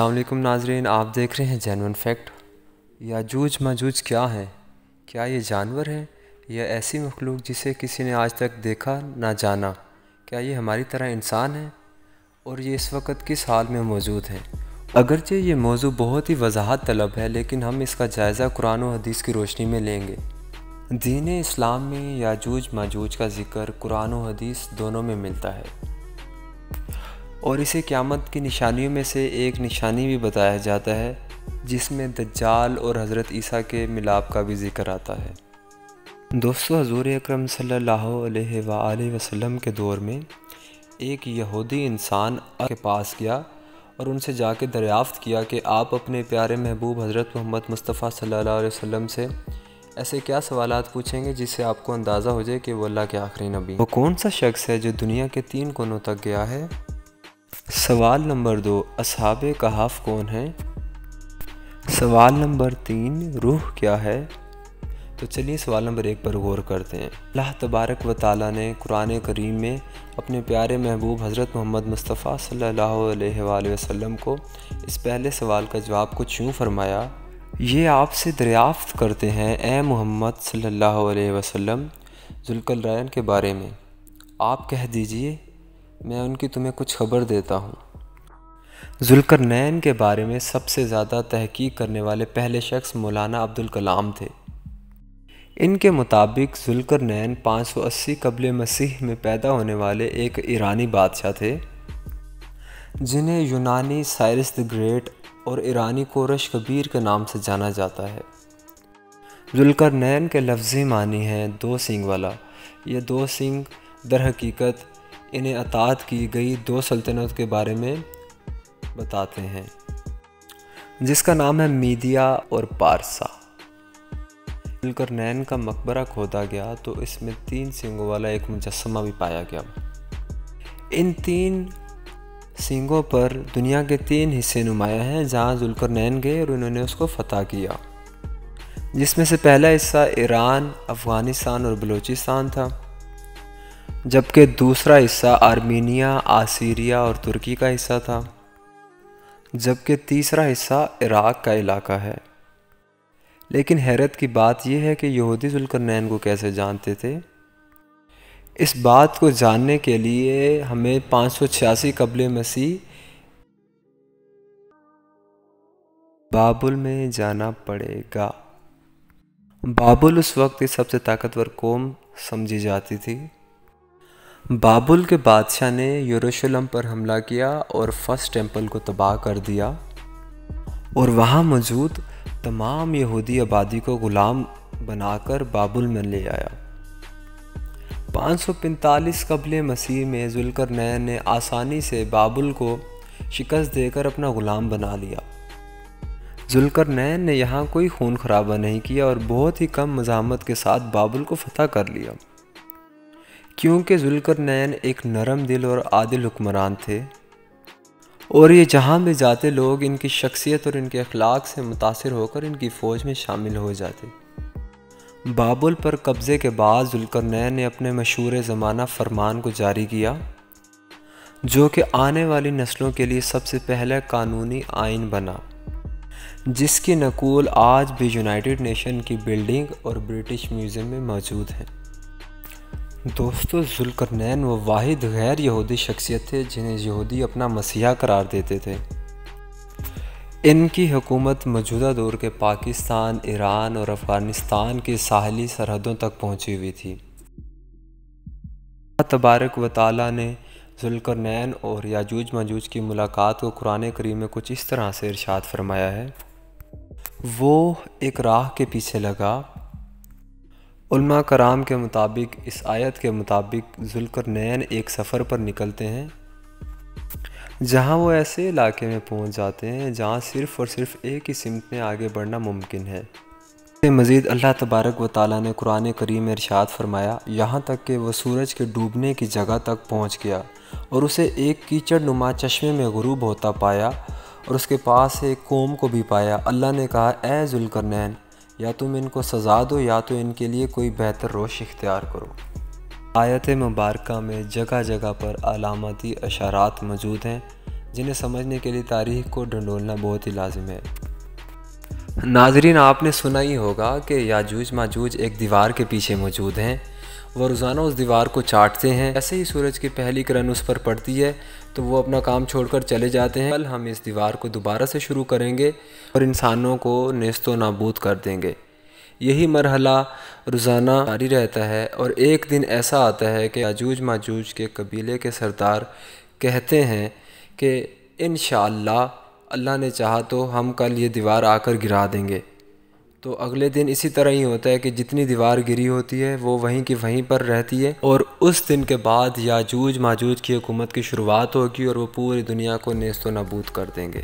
अस्सलाम वालेकुम नाज़रीन, आप देख रहे हैं जेन्युइन फैक्ट। याजूज माजूज क्या हैं? क्या ये जानवर हैं या ऐसी मखलूक जिसे किसी ने आज तक देखा ना जाना? क्या ये हमारी तरह इंसान हैं और ये इस वक्त किस हाल में मौजूद हैं? अगरचे ये मौजू बहुत ही वजाहत तलब है, लेकिन हम इसका जायज़ा कुरान और हदीस की रोशनी में लेंगे। दीन इस्लाम में याजूज माजूज का ज़िक्र कुरान और हदीस दोनों में मिलता है और इसे क़यामत की निशानियों में से एक निशानी भी बताया जाता है, जिसमें दज्जाल और हज़रत ईसा के मिलाप का भी ज़िक्र आता है। दोस्तों, हज़ूर अकरम सल्लल्लाहु अलैहि वसल्लम के दौर में एक यहूदी इंसान के पास गया और उनसे जाके दरियाफ़्त किया कि आप अपने प्यारे महबूब हज़रत मोहम्मद मुस्तफ़ा सल्लल्लाहु अलैहि वसल्लम से ऐसे क्या सवालात पूछेंगे जिससे आपको अंदाज़ा हो जाए कि वो अल्लाह के आखिरी नबी। वो कौन सा शख्स है जो दुनिया के 3 कोनों तक गया है? सवाल नंबर 2, असहाबे कहाफ कौन है? सवाल नंबर 3, रूह क्या है? तो चलिए सवाल नंबर 1 पर गौर करते हैं। अल्लाह तबारक व तआला ने कुरान करीम में अपने प्यारे महबूब हज़रत मोहम्मद मुस्तफ़ा सल्लल्लाहु अलैहि वसल्लम को इस पहले सवाल का जवाब कुछ यूँ फरमाया, ये आपसे दरियाफ़्त करते हैं ए मोहम्मद सल्लल्लाहु अलैहि वसल्लम ज़ुल्करनैन के बारे में। आप कह दीजिए मैं उनकी तुम्हें कुछ खबर देता हूँ। ज़ुल्करनैन के बारे में सबसे ज़्यादा तहकीक करने वाले पहले शख्स मौलाना अब्दुल कलाम थे। इनके मुताबिक ज़ुल्करनैन 580 क़ब्ल मसीह में पैदा होने वाले एक ईरानी बादशाह थे, जिन्हें यूनानी साइरस द ग्रेट और ईरानी कोरश कबीर के नाम से जाना जाता है। ज़ुल्करनैन के लफ्ज़ी मानी हैं 2 सींग वाला। ये 2 सींग दर हकीकत इन्हें अतात की गई 2 सल्तनत के बारे में बताते हैं, जिसका नाम है मीदिया और पारसा। ज़ुल्करनैन का मकबरा खोदा गया तो इसमें 3 सींगों वाला एक मुजस्समा भी पाया गया। इन 3 सींगों पर दुनिया के 3 हिस्से नुमाया हैं जहाँ ज़ुल्करनैन गए और उन्होंने उसको फ़तह किया, जिसमें से पहला हिस्सा ईरान, अफ़गानिस्तान और बलूचिस्तान था, जबकि दूसरा हिस्सा आर्मीनिया, आसीरिया और तुर्की का हिस्सा था, जबकि तीसरा हिस्सा इराक़ का इलाका है। लेकिन हैरत की बात यह है कि यहूदी ज़ुल्करनैन को कैसे जानते थे? इस बात को जानने के लिए हमें 586 क़ब्ल मसीह बाबुल में जाना पड़ेगा। बाबुल उस वक्त की सबसे ताकतवर कौम समझी जाती थी। बाबुल के बादशाह ने यरूशलेम पर हमला किया और फर्स्ट टेंपल को तबाह कर दिया और वहाँ मौजूद तमाम यहूदी आबादी को ग़ुलाम बनाकर बाबुल में ले आया। 545 क़ब्ल मसीह में ज़ुल्करनैन ने आसानी से बाबुल को शिकस्त देकर अपना ग़ुलाम बना लिया। ज़ुल्करनैन ने यहाँ कोई खून खराबा नहीं किया और बहुत ही कम मज़ाहमत के साथ बाबुल को फ़तह कर लिया, क्योंकि ज़ुल्करनैन एक नरम दिल और आदिल हुक्मरान थे और ये जहाँ भी जाते लोग इनकी शख्सियत और इनके अखलाक से मुतासिर होकर इनकी फ़ौज में शामिल हो जाते। बाबुल पर कब्ज़े के बाद ज़ुल्करनैन ने अपने मशहूर ज़माना फरमान को जारी किया, जो कि आने वाली नस्लों के लिए सबसे पहला कानूनी आइन बना, जिसकी नकूल आज भी यूनाइटेड नेशन की बिल्डिंग और ब्रिटिश म्यूज़ियम में मौजूद है। दोस्तों, ज़ुल्करनैन वो वाहिद गैर यहूदी शख्सियत थे जिन्हें यहूदी अपना मसीहा करार देते थे। इनकी हुकूमत मौजूदा दौर के पाकिस्तान, ईरान और अफ़गानिस्तान की साहली सरहदों तक पहुंची हुई थी। अल्लाह तबारक व तआला ने ज़ुल्करनैन और याजूज माजूज की मुलाकात को कुरान करीम में कुछ इस तरह से इरशाद फरमाया है, वो एक राह के पीछे लगा। उलमा कराम के मुताबिक इस आयत के मुताबिक ज़ुल्करनैन एक सफ़र पर निकलते हैं जहां वो ऐसे इलाके में पहुंच जाते हैं जहां सिर्फ़ और सिर्फ एक ही सिमत में आगे बढ़ना मुमकिन है। मज़ीद अल्लाह तबारक व तआला ने कुरान करीम में इरशाद फरमाया, यहाँ तक कि वह सूरज के डूबने की जगह तक पहुँच गया और उसे एक कीचड़ नुमा चश्मे में गुरूब होता पाया और उसके पास एक कौम को भी पाया। अल्लाह ने कहा, ए ज़ुल्करनैन, या तुम इनको सज़ा दो या तो इनके लिए कोई बेहतर रोश इख्तियार करो। आयत मुबारका में जगह जगह पर अलामती इशारात मौजूद हैं جنہیں سمجھنے کے لیے تاریخ کو ڈھنڈولنا بہت ہی لازم ہے۔ ناظرین، آپ نے سنا ہی ہوگا کہ یاجوج ماجوج ایک دیوار کے پیچھے موجود ہیں۔ وہ روزانہ اس دیوار کو چاٹتے ہیں۔ جیسے ہی سورج کی پہلی کرن اس پر پڑتی ہے تو وہ اپنا کام چھوڑ کر چلے جاتے ہیں۔ کل ہم اس دیوار کو دوبارہ سے شروع کریں گے اور انسانوں کو نیست و نابود کر دیں گے۔ یہی مرحلہ روزانہ جاری رہتا ہے اور ایک دن ایسا آتا ہے کہ یاجوج ماجوج کے قبیلے کے سردار کہتے ہیں کہ انشاءاللہ اللہ نے چاہا تو ہم کل یہ دیوار آ کر گرا دیں گے۔ تو اگلے دن اسی طرح ہی ہوتا ہے کہ جتنی دیوار گری ہوتی ہے وہ وہیں کی وہیں پر رہتی ہے، اور اس دن کے بعد یاجوج ماجوج کی حکومت کی شروعات ہوگی اور وہ پوری دنیا کو نیست و نابود کر دیں گے۔